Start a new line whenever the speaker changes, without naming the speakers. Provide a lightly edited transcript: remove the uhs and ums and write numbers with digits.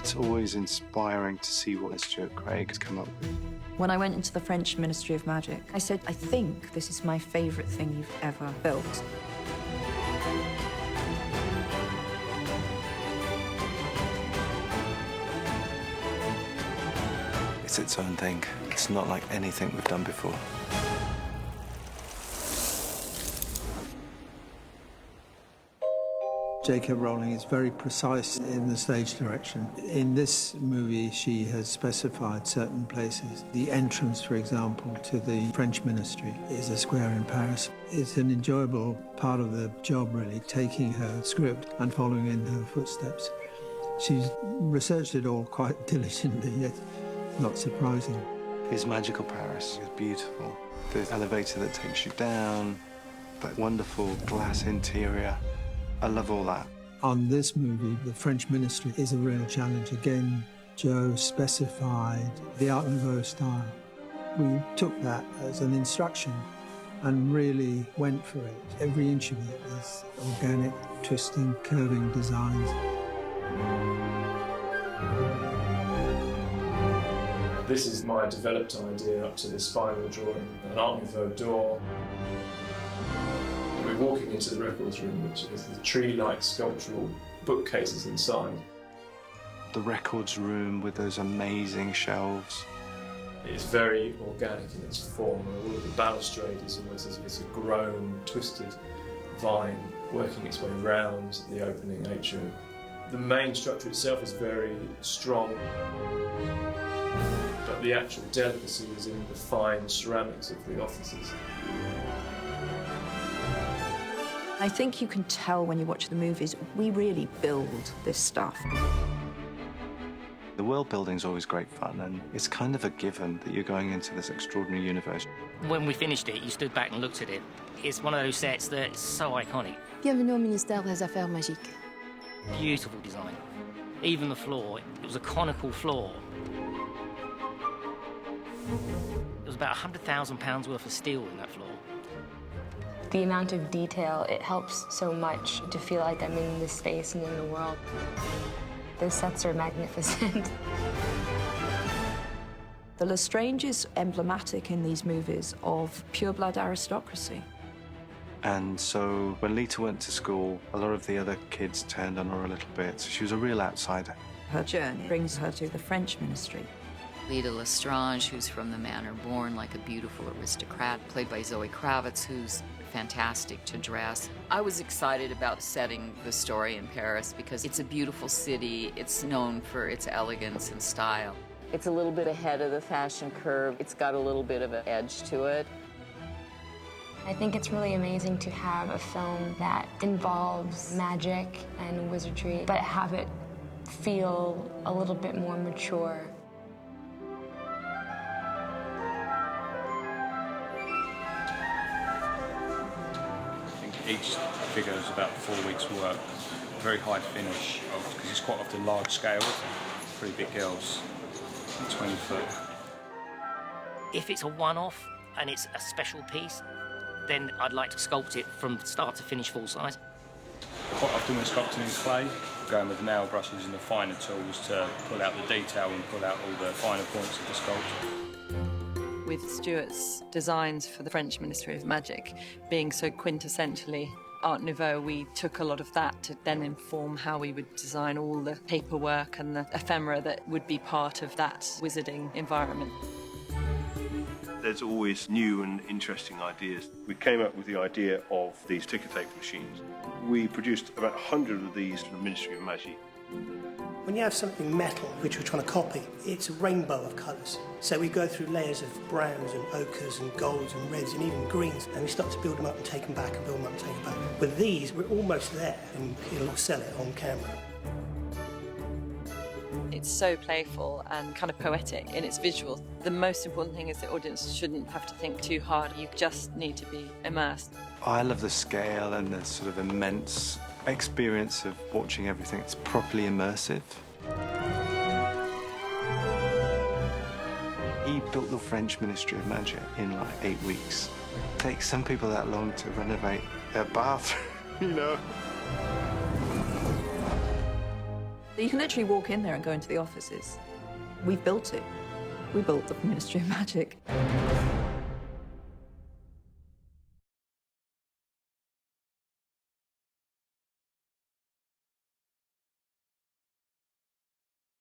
It's always inspiring to see what Stuart Craig has come up with.
When I went into the French Ministry of Magic, I said, I think this is my favourite thing you've ever built.
It's its own thing. It's not like anything we've done before.
J.K. Rowling is very precise in the stage direction. In this movie, she has specified certain places. The entrance, for example, to the French Ministry is a square in Paris. It's an enjoyable part of the job, really, taking her script and following in her footsteps. She's researched it all quite diligently, yet not surprising.
His magical Paris is beautiful. The elevator that takes you down, that wonderful glass interior. I love all that.
On this movie, the French Ministry is a real challenge. Again, Joe specified the Art Nouveau style. We took that as an instruction and really went for it. Every inch of it is organic, twisting, curving designs.
This is my developed idea up to this final drawing, an Art Nouveau door. We're walking into the records room, which is the tree-like sculptural bookcases inside.
The records room with those amazing shelves.
It's very organic in its form. All of the balustrade is almost as if it's a grown, twisted vine working its way round the opening atrium. The main structure itself is very strong, but the actual delicacy is in the fine ceramics of the offices.
I think you can tell when you watch the movies, we really build this stuff.
The world building's always great fun, and it's kind of a given that you're going into this extraordinary universe.
When we finished it, you stood back and looked at it. It's one of those sets that's so iconic.
Bienvenue au Ministère des Affaires Magiques.
Beautiful design. Even the floor, it was a conical floor. There was about £100,000 worth of steel in that floor.
The amount of detail, it helps so much to feel like I'm in this space and in the world. The sets are magnificent.
The Lestrange is emblematic in these movies of pure-blood aristocracy.
And so when Lita went to school, a lot of the other kids turned on her a little bit. She was a real outsider.
Her journey brings her to the French Ministry.
Lita Lestrange, who's from the manor born like a beautiful aristocrat, played by Zoe Kravitz, who's fantastic to dress. I was excited about setting the story in Paris because it's a beautiful city. It's known for its elegance and style. It's a little bit ahead of the fashion curve. It's got a little bit of an edge to it.
I think it's really amazing to have a film that involves magic and wizardry, but have it feel a little bit more mature.
Each figure is about 4 weeks' work, very high finish, because it's quite often large scale, pretty big girls, 20 foot.
If it's a one-off and it's a special piece, then I'd like to sculpt it from start to finish full size.
Quite often we're sculpting in clay, going with nail brushes and the finer tools to pull out the detail and pull out all the finer points of the sculpture.
With Stuart's designs for the French Ministry of Magic being so quintessentially Art Nouveau, we took a lot of that to then inform how we would design all the paperwork and the ephemera that would be part of that wizarding environment.
There's always new and interesting ideas. We came up with the idea of these ticker tape machines. We produced about 100 of these for the Ministry of Magic.
When you have something metal, which we're trying to copy, it's a rainbow of colours. So we go through layers of browns and ochres and golds and reds and even greens, and we start to build them up and take them back and build them up and take them back. With these, we're almost there, and it'll sell it on camera.
It's so playful and kind of poetic in its visuals. The most important thing is the audience shouldn't have to think too hard. You just need to be immersed.
I love the scale and the sort of immense experience of watching everything. It's properly immersive. He built the French Ministry of Magic in like 8 weeks. It takes some people that long to renovate their bathroom, you know.
You can literally walk in there and go into the offices. We've built it. We built the Ministry of Magic.